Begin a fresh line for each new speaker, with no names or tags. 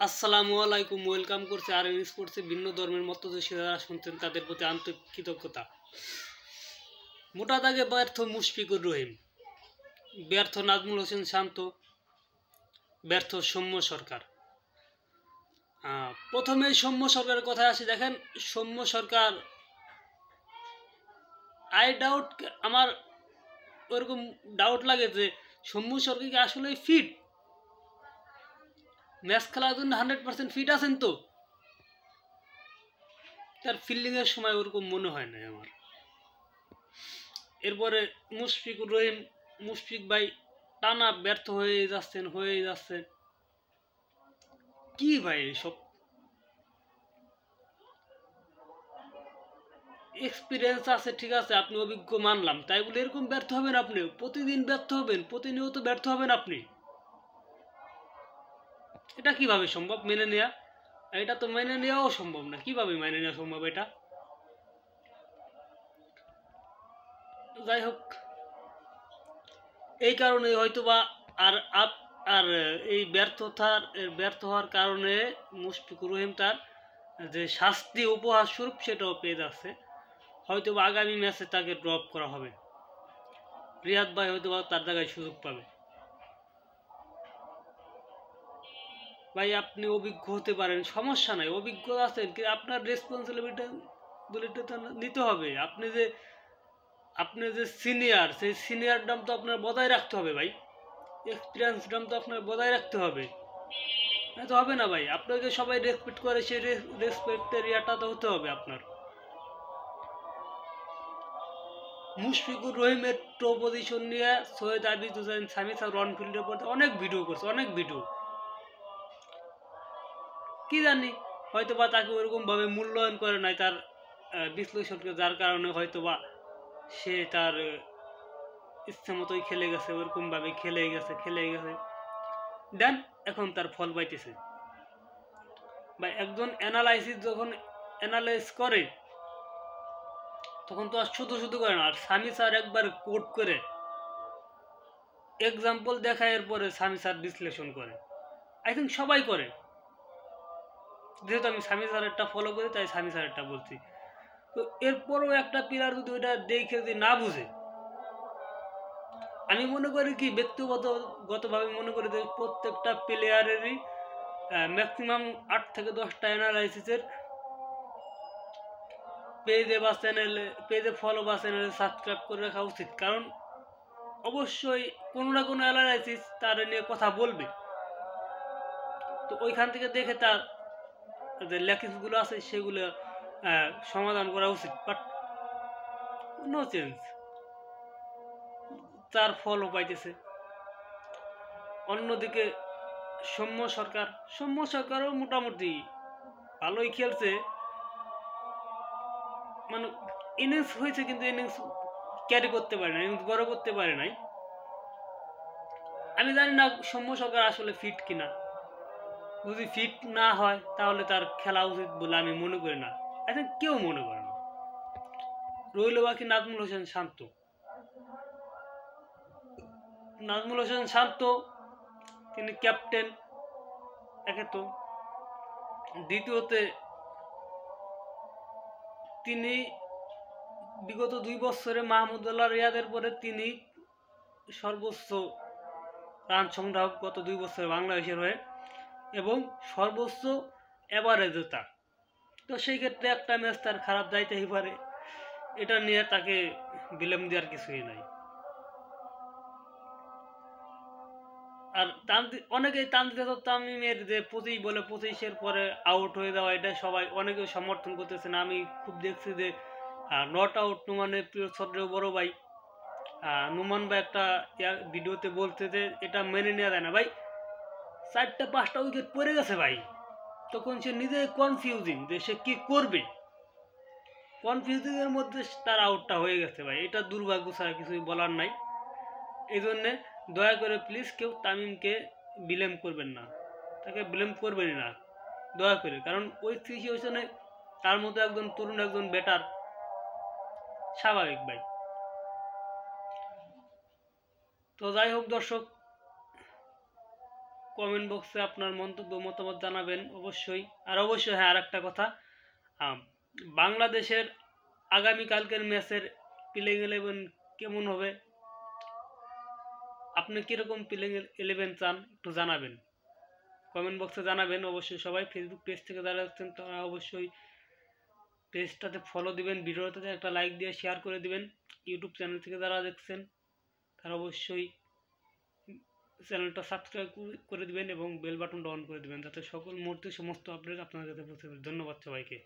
আসসালামু আলাইকুম, ওয়েলকাম করছে আর এন স্পোর্টসে ভিন্ন ধর্মের মতদর্শী যারা শুনছেন তাদের প্রতি আন্তরিক কৃতজ্ঞতা। মোটা দাগে ব্যর্থ মুশফিকুর রহিম, ব্যর্থ নাজমুল হোসেন শান্ত, ব্যর্থ সৌম্য সরকার। প্রথমে সৌম্য সরকারের কথায় আসি। দেখেন, সৌম্য সরকার আমার ওরকম ডাউট লাগে যে সৌম্য সরকার কি আসলে ফিট, ম্যাচ খেলার জন্য 100% ফিট আছেন তো? তার ফিল্ডিংয়ের সময় ওরকম মনে হয় না আমার। এরপরে মুশফিক ভাই টানা ব্যর্থ হয়ে যাচ্ছেন। কি ভাই এসব? এক্সপিরিয়েন্স আছে, ঠিক আছে, আপনি অভিজ্ঞ মানলাম, তাই বলে এরকম ব্যর্থ হবেন? আপনি প্রতিদিন ব্যর্থ হবেন, প্রতিনিয়ত ব্যর্থ হবেন আপনি? এটা কিভাবে সম্ভব মেনে নেওয়া? এটা তো মেনে নেওয়াও সম্ভব না। কিভাবে মেনে নেওয়া সম্ভব এটা? যাই হোক, এই কারণে হয়তোবা আর আর এই ব্যর্থ হওয়ার কারণে মুশফিকুর রহিম তার যে শাস্তি উপহার স্বরূপ সেটাও পেয়ে যাচ্ছে। হয়তোবা আগামী ম্যাচে তাকে ড্রপ করা হবে। রিয়াদ ভাই হয়তোবা তার জায়গায় সুযোগ পাবে। ভাই আপনি অভিজ্ঞ হতে পারেন, সমস্যা নাই, অভিজ্ঞ আছেন, কিন্তু আপনার রেসপন্সিবিলিটি নিতে হবে। আপনি যে সিনিয়র, সেই সিনিয়র দাম তো আপনার বজায় রাখতে হবে ভাই। এক্সপিরিয়েন্স দাম তো আপনার বজায় রাখতে হবে। তো হবে না ভাই, আপনাকে সবাই রেসপেক্ট করে, সেই রেসপেক্টের ইয়াটা তো হতে হবে আপনার। মুশফিকুর রহিমের টো পজিশন নিয়ে সৈয়দ আবিদ হুসাইন সামি স্যার রনফিল্ডের পর অনেক ভিডিও করছে, অনেক ভিডিও। কি জানি, হয়তোবা তাকে ওরকমভাবে মূল্যায়ন করে নাই তার বিশ্লেষণকে, যার কারণে হয়তোবা সে তার ইচ্ছে মতোই খেলে গেছে, ওরকমভাবে খেলে গেছে দেন এখন তার ফল পাইতেছে। বা একজন যখন অ্যানালাইজ করে তখন তো আর শুধু করে না। আর সামি স্যার একবার কোট করে এক্সাম্পল দেখায়, এরপরে সামি স্যার বিশ্লেষণ করে। আই থিঙ্ক সবাই করে, যেহেতু আমি সামি স্যারেরটা ফলো করি তাই সামি স্যারেরটা বলছি। তো এরপরও একটা প্লেয়ার যদি ওইটা দেখে যদি না বুঝে, আমি মনে করি কি, ব্যক্তিগতভাবে মনে করি যে প্রত্যেকটা প্লেয়ারেরই ম্যাক্সিমাম 8 থেকে 10টা অ্যানালাইসিসের পেজে ফলো বা চ্যানেলে সাবস্ক্রাইব করে রাখা উচিত। কারণ অবশ্যই কোনো না কোনো অ্যানালাইসিস তার নিয়ে কথা বলবে, তো ওইখান থেকে দেখে তার যে ল্যাকিংসগুলো আছে সেগুলো সমাধান করা উচিত। বাট নো চেঞ্জ, তার ফলও পাইতেছে। অন্যদিকে সৌম্য সরকারও মোটামুটি ভালোই খেলছে, মানে ইনিংস হয়েছে কিন্তু ইনিংস ক্যারি করতে পারে না, ইনিংস বড় করতে পারে নাই। আমি জানি না সৌম্য সরকার আসলে ফিট কিনা। যদি ফিট না হয় তাহলে তার খেলা উচিত বলে আমি মনে করি না, এখন কেউ মনে করে না। রইল বাকি নাজমুল হোসেন শান্ত, তিনি ক্যাপ্টেন একে তো, দ্বিতীয়তে তিনি বিগত 2 বছরে মাহমুদুল্লাহ রিয়াদের পরে তিনি সর্বোচ্চ রান সংগ্রাহক গত 2 বছরে বাংলাদেশের হয়ে, এবং সর্বোচ্চ এভারেজও তার। তো সেই ক্ষেত্রে একটা ম্যাচ তার খারাপ যাইতেই পারে, এটা নিয়ে তাকে বিলেম দেওয়ার কিছুই নাই। আর অনেকেই তামিমের যে 25 বলে 25-এর পরে আউট হয়ে যাওয়া, এটা সবাই অনেকে সমর্থন করতেছেন। আমি খুব দেখছি যে নট আউট নুমানের প্রিয় ছত্রেও বড় ভাই নুমান ভাই একটা ভিডিওতে বলতে যে এটা মেনে নেওয়া যায় না ভাই। 4-5টা উইকেট পড়ে গেছে ভাই, তখন সে নিজে কনফিউজিং যে সে কি করবে, কনফিউজিংয়ের মধ্যে তার আউটটা হয়ে গেছে ভাই। এটা দুর্ভাগ্য ছাড়া কিছুই বলার নাই। এই জন্যে দয়া করে প্লিজ কেউ তামিমকে ব্লেম করবেন না, তাকে ব্লেম করবেনই না দয়া করে। কারণ ওই সিচুয়েশনে তার মতো একজন তরুণ, একজন ব্যাটার, স্বাভাবিক ভাই। তো যাই হোক দর্শক, কমেন্ট বক্সে আপনার মন্তব্য মতামত জানাবেন অবশ্যই। আর অবশ্যই হ্যাঁ, আর একটা কথা, বাংলাদেশের আগামীকালকের ম্যাচের প্লেইং 11 কেমন হবে, আপনি কীরকম প্লেইং 11 চান একটু জানাবেন, কমেন্ট বক্সে জানাবেন অবশ্যই। সবাই ফেসবুক পেজ থেকে যারা দেখছেন তারা অবশ্যই পেজটাতে ফলো দিবেন, ভিডিওটাতে একটা লাইক দিয়ে শেয়ার করে দিবেন। ইউটিউব চ্যানেল থেকে যারা দেখছেন তারা অবশ্যই চ্যানেলটা সাবস্ক্রাইব করে দিবেন এবং বেল বাটনটা অন করে দিবেন, যাতে সকল মুহূর্তে সমস্ত আপডেট আপনার কাছে পৌঁছে যাবে। ধন্যবাদ সবাইকে।